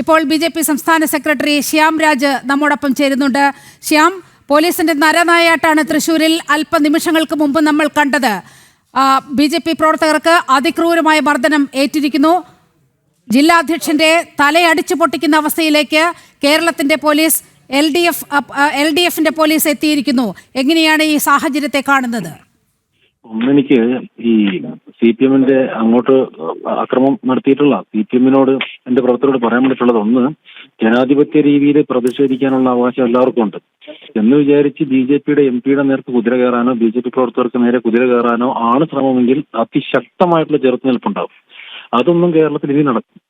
ഇപ്പോൾ ബി.ജെ.പി. സംസ്ഥാന സെക്രട്ടറി ശ്യാം രാജ് നമ്മോടൊപ്പം ചേരുന്നുണ്ട്. ശ്യാം, പോലീസിന്റെ നരനായാട്ടാണ് തൃശൂരിൽ അല്പനിമിഷങ്ങൾക്ക് മുമ്പ് നമ്മൾ കണ്ടത്. ബി.ജെ.പി. പ്രവർത്തകർക്ക് അതിക്രൂരമായ മർദ്ദനം ഏറ്റിരിക്കുന്നു. ജില്ലാ അധ്യക്ഷന്റെ തലയടിച്ചു പൊട്ടിക്കുന്ന അവസ്ഥയിലേക്ക് കേരളത്തിന്റെ പോലീസ് എൽ.ഡി.എഫിന്റെ പോലീസ് എത്തിയിരിക്കുന്നു. എങ്ങനെയാണ് ഈ സാഹചര്യത്തെ കാണുന്നത്? ഒന്നെനിക്ക് ഈ CPM-ന്റെ അങ്ങോട്ട് അക്രമം നടത്തിയിട്ടുള്ള CPM-നോട് എന്റെ പ്രവർത്തകരോട് പറയാൻ വേണ്ടിയിട്ടുള്ളത്, ഒന്ന്, ജനാധിപത്യ രീതിയിൽ പ്രതിഷേധിക്കാനുള്ള അവകാശം എല്ലാവർക്കും ഉണ്ട് എന്ന് വിചാരിച്ച് BJP-യുടെ MP-യുടെ നേർക്ക് കുതിര കയറാനോ BJP പ്രവർത്തകർക്ക് നേരെ കുതിര കയറാനോ ആണ് ശ്രമമെങ്കിൽ അതിശക്തമായിട്ടുള്ള ചെറുത്തുനിൽപ്പുണ്ടാവും. അതൊന്നും കേരളത്തിൽ ഇനി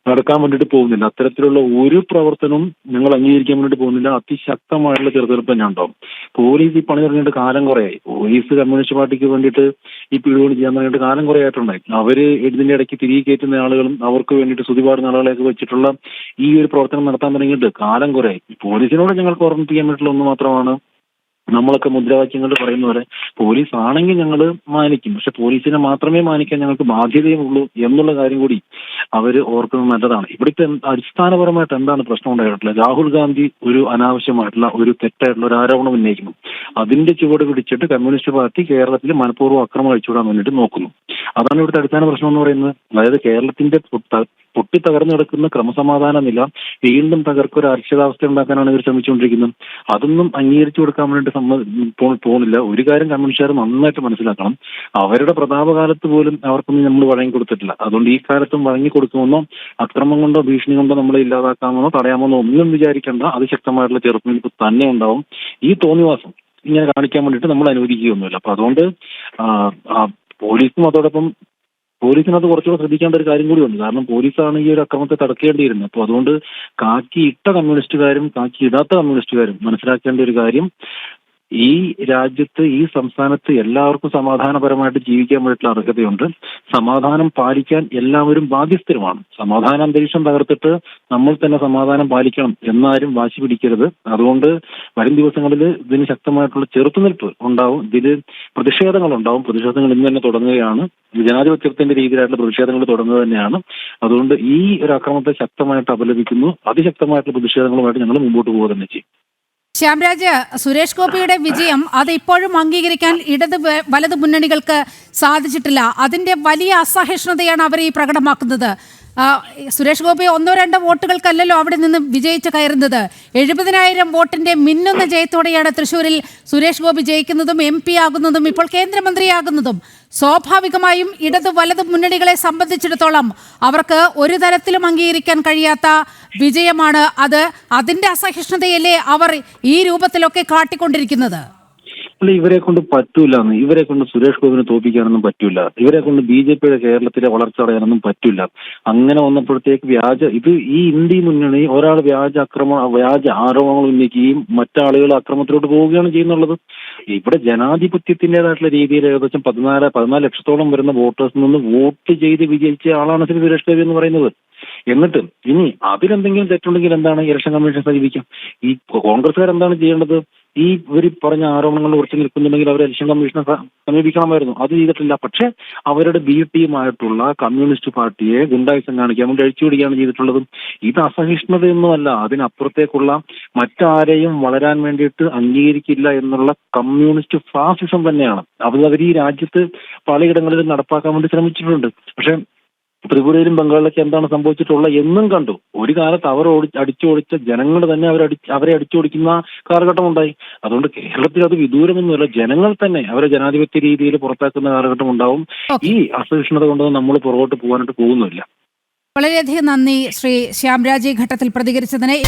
നടക്കാൻ വേണ്ടിയിട്ട് പോകുന്നില്ല. അത്തരത്തിലുള്ള ഒരു പ്രവർത്തനവും ഞങ്ങൾ അംഗീകരിക്കാൻ വേണ്ടിയിട്ട് പോകുന്നില്ല. അതിശക്തമായിട്ടുള്ള ചെറുത്തുനിൽപ്പ് ഞാൻ ഉണ്ടാവും. പോലീസ് ഈ പണി തുടങ്ങിയിട്ട് കാലം കുറയായി. പോലീസ് കമ്മ്യൂണിസ്റ്റ് പാർട്ടിക്ക് വേണ്ടിയിട്ട് ഈ പിടിപൊളി ചെയ്യാൻ വേണ്ടിയിട്ട് കാലം കുറേ ആയിട്ടുണ്ടായി. അവര് ഇതിന്റെ ഇടയ്ക്ക് തിരികെ കയറ്റുന്ന ആളുകളും അവർക്ക് വേണ്ടിയിട്ട് സ്തുതിപാടുന്ന ആളുകളെയൊക്കെ വെച്ചിട്ടുള്ള ഈ ഒരു പ്രവർത്തനം നടത്താൻ തുടങ്ങിയിട്ട് കാലം കുറയായി. പോലീസിനോട് ഞങ്ങൾക്ക് ഓർമ്മിപ്പിക്കാൻ വേണ്ടിയിട്ടുള്ള ഒന്ന് മാത്രമാണ്, നമ്മളൊക്കെ മുദ്രാവാക്യങ്ങൾ പറയുന്ന പോലെ പോലീസ് ആണെങ്കിൽ ഞങ്ങൾ മാനിക്കും, പക്ഷെ പോലീസിനെ മാത്രമേ മാനിക്കാൻ ഞങ്ങൾക്ക് ബാധ്യതയും ഉള്ളൂ എന്നുള്ള കാര്യം കൂടി അവര് ഓർക്കുന്നത് നല്ലതാണ്. ഇവിടുത്തെ അടിസ്ഥാനപരമായിട്ട് എന്താണ് പ്രശ്നം ഉണ്ടായിട്ടുള്ളത്? രാഹുൽ ഗാന്ധി ഒരു അനാവശ്യമായിട്ടുള്ള ഒരു തെറ്റായിട്ടുള്ള ഒരു ആരോപണം ഉന്നയിക്കുന്നു. അതിന്റെ ചുവട് പിടിച്ചിട്ട് കമ്മ്യൂണിസ്റ്റ് പാർട്ടി കേരളത്തിൽ മനഃപൂർവ്വം അക്രമം അഴിച്ചുവിടാൻ വേണ്ടിയിട്ട് നോക്കുന്നു. അതാണ് ഇവിടുത്തെ അടിസ്ഥാന പ്രശ്നം എന്ന് പറയുന്നത്. അതായത് കേരളത്തിന്റെ പൊട്ടിത്തകർന്നു കിടക്കുന്ന ക്രമസമാധാന നില വീണ്ടും തകർക്കൊരു അരക്ഷിതാവസ്ഥ ഉണ്ടാക്കാനാണ് ഇവർ ശ്രമിച്ചുകൊണ്ടിരിക്കുന്നത്. അതൊന്നും അംഗീകരിച്ചു കൊടുക്കാൻ വേണ്ടിയിട്ട് പോകുന്നില്ല. ഒരു കാര്യം കമ്മ്യൂണിസ്റ്റുകാർ നന്നായിട്ട് മനസ്സിലാക്കണം, അവരുടെ പ്രതാപകാലത്ത് പോലും അവർക്കൊന്നും നമ്മൾ വഴങ്ങി കൊടുത്തിട്ടില്ല. അതുകൊണ്ട് ഈ കാലത്തും വഴങ്ങി കൊടുക്കുമെന്നോ അക്രമം കൊണ്ടോ ഭീഷണി കൊണ്ടോ നമ്മളെ ഇല്ലാതാക്കാമെന്നോ തടയാമെന്നോ ഒന്നും വിചാരിക്കേണ്ട. അതിശക്തമായിട്ടുള്ള ചെറുത്തുനിൽപ്പ് തന്നെ ഉണ്ടാവും. ഈ തോന്നിവാസം ഇങ്ങനെ കാണിക്കാൻ വേണ്ടിയിട്ട് നമ്മൾ അനുവദിക്കുകയൊന്നുമില്ല. അപ്പൊ അതുകൊണ്ട് പോലീസും അതോടൊപ്പം പോലീസിനകത്ത് കുറച്ചുകൂടെ ശ്രദ്ധിക്കേണ്ട ഒരു കാര്യം കൂടിയുണ്ട്. കാരണം പോലീസാണ് ഈ ഒരു അക്രമത്തെ തടക്കേണ്ടിയിരുന്നത്. അപ്പോൾ അതുകൊണ്ട് കാക്കി ഇട്ട കമ്മ്യൂണിസ്റ്റുകാരും കാക്കി ഇടാത്ത കമ്മ്യൂണിസ്റ്റുകാരും മനസ്സിലാക്കേണ്ട ഒരു കാര്യം, ഈ രാജ്യത്ത് ഈ സംസ്ഥാനത്ത് എല്ലാവർക്കും സമാധാനപരമായിട്ട് ജീവിക്കാൻ വേണ്ടിയിട്ടുള്ള അർഹതയുണ്ട്. സമാധാനം പാലിക്കാൻ എല്ലാവരും ബാധ്യസ്ഥരുമാണ്. സമാധാന അന്തരീക്ഷം തകർത്തിട്ട് നമ്മൾ തന്നെ സമാധാനം പാലിക്കണം എന്നാരും വാശി പിടിക്കരുത്. അതുകൊണ്ട് വരും ദിവസങ്ങളിൽ ഇതിന് ശക്തമായിട്ടുള്ള ചെറുത്തുനിൽപ്പ് ഉണ്ടാവും. ഇതിൽ പ്രതിഷേധങ്ങൾ ഉണ്ടാവും. പ്രതിഷേധങ്ങൾ ഇന്ന് തന്നെ തുടങ്ങുകയാണ്. ജനാധിപത്യത്തിന്റെ രീതിയിലായിട്ടുള്ള പ്രതിഷേധങ്ങൾ തുടങ്ങുക തന്നെയാണ്. അതുകൊണ്ട് ഈ ഒരു അക്രമത്തെ ശക്തമായിട്ട് അപലപിക്കുന്നു. അതിശക്തമായിട്ടുള്ള പ്രതിഷേധങ്ങളുമായിട്ട് ഞങ്ങൾ മുമ്പോട്ട് പോകുക തന്നെ ചെയ്യും. ശ്യാംരാജ്, സുരേഷ് ഗോപിയുടെ വിജയം അത് ഇപ്പോഴും അംഗീകരിക്കാൻ ഇടത് വലത് മുന്നണികൾക്ക് സാധിച്ചിട്ടില്ല. അതിന്റെ വലിയ അസഹിഷ്ണുതയാണ് അവർ ഈ പ്രകടമാക്കുന്നത്. സുരേഷ് ഗോപി 1-2 വോട്ടുകൾക്കല്ലല്ലോ അവിടെ നിന്ന് വിജയിച്ച് കയറുന്നത്. 70,000 വോട്ടിന്റെ മിന്നുന്ന ജയത്തോടെയാണ് തൃശ്ശൂരിൽ സുരേഷ് ഗോപി ജയിക്കുന്നതും MP ആകുന്നതും ഇപ്പോൾ കേന്ദ്രമന്ത്രിയാകുന്നതും. സ്വാഭാവികമായും ഇടത് വലത് മുന്നണികളെ സംബന്ധിച്ചിടത്തോളം അവർക്ക് ഒരു തരത്തിലും അംഗീകരിക്കാൻ കഴിയാത്ത വിജയമാണ് അത്. അതിന്റെ അസഹിഷ്ണുതയല്ലേ അവർ ഈ രൂപത്തിലൊക്കെ കാട്ടിക്കൊണ്ടിരിക്കുന്നത്? അല്ല, ഇവരെ കൊണ്ട് പറ്റൂലെന്ന്. ഇവരെ കൊണ്ട് സുരേഷ് ഗോപിനെ തോൽപ്പിക്കാനൊന്നും പറ്റൂല. ഇവരെ കൊണ്ട് BJP-യുടെ കേരളത്തിലെ വളർച്ച അടയാനൊന്നും പറ്റൂല. അങ്ങനെ വന്നപ്പോഴത്തേക്ക് ഈ ഇന്ത്യ മുന്നണി ഒരാൾ വ്യാജ ആരോപണങ്ങൾ ഉന്നയിക്കുകയും മറ്റാളുകൾ അക്രമത്തിലോട്ട് പോവുകയാണ് ചെയ്യുന്നുള്ളത്. ഇവിടെ ജനാധിപത്യത്തിൻ്റെതായിട്ടുള്ള രീതിയിൽ ഏകദേശം 14 ലക്ഷത്തോളം വരുന്ന വോട്ടേഴ്സിൽ നിന്ന് വോട്ട് ചെയ്ത് വിജയിച്ച ആളാണ് ശ്രീ സുരേഷ് ഗോപി എന്ന് പറയുന്നത്. എന്നിട്ട് ഇനി അതിലെന്തെങ്കിലും തെറ്റുണ്ടെങ്കിൽ എന്താണ്, ഇലക്ഷൻ കമ്മീഷൻ സമീപിക്കാം. ഈ കോൺഗ്രസ്സുകാർ എന്താണ് ചെയ്യേണ്ടത്? ഈ ഇവർ പറഞ്ഞ ആരോപണങ്ങൾ ഉറച്ചു നിൽക്കുന്നുണ്ടെങ്കിൽ അവർ ഇലക്ഷൻ കമ്മീഷനെ സമീപിക്കണമായിരുന്നു. അത് ചെയ്തിട്ടില്ല. പക്ഷെ അവരുടെ B ടീമായിട്ടുള്ള കമ്മ്യൂണിസ്റ്റ് പാർട്ടിയെ ഗുണ്ടായുസം കാണിക്കാൻ വേണ്ടി അഴിച്ചുപിടിക്കുകയാണ് ചെയ്തിട്ടുള്ളത്. ഇത് അസഹിഷ്ണുതയൊന്നുമല്ല, അതിനപ്പുറത്തേക്കുള്ള മറ്റാരെയും വളരാൻ വേണ്ടിയിട്ട് അംഗീകരിക്കില്ല എന്നുള്ള കമ്മ്യൂണിസ്റ്റ് ഫാസിസം തന്നെയാണ്. അവർ ഈ രാജ്യത്ത് പലയിടങ്ങളിലും നടപ്പാക്കാൻ വേണ്ടി ശ്രമിച്ചിട്ടുണ്ട്. പക്ഷെ ത്രിപുരയിലും ബംഗാളിലൊക്കെ എന്താണ് സംഭവിച്ചിട്ടുള്ളത് എന്നും കണ്ടു. ഒരു കാലത്ത് അവർ അടിച്ചോടിച്ച ജനങ്ങൾ തന്നെ അവരെ അടിച്ചോടിക്കുന്ന കാലഘട്ടം ഉണ്ടായി. അതുകൊണ്ട് കേരളത്തിൽ അത് വിദൂരമൊന്നുമല്ല. ജനങ്ങൾ തന്നെ അവരെ ജനാധിപത്യ രീതിയിൽ പുറത്താക്കുന്ന കാലഘട്ടം ഉണ്ടാവും. ഈ അസഹിഷ്ണുത കൊണ്ടൊന്നും നമ്മൾ പുറകോട്ട് പോകാനായിട്ട് പോകുന്നില്ല. വളരെയധികം നന്ദി ശ്രീ ശ്യാംരാജ് ഈ ഘട്ടത്തിൽ പ്രതികരിച്ചതിന്.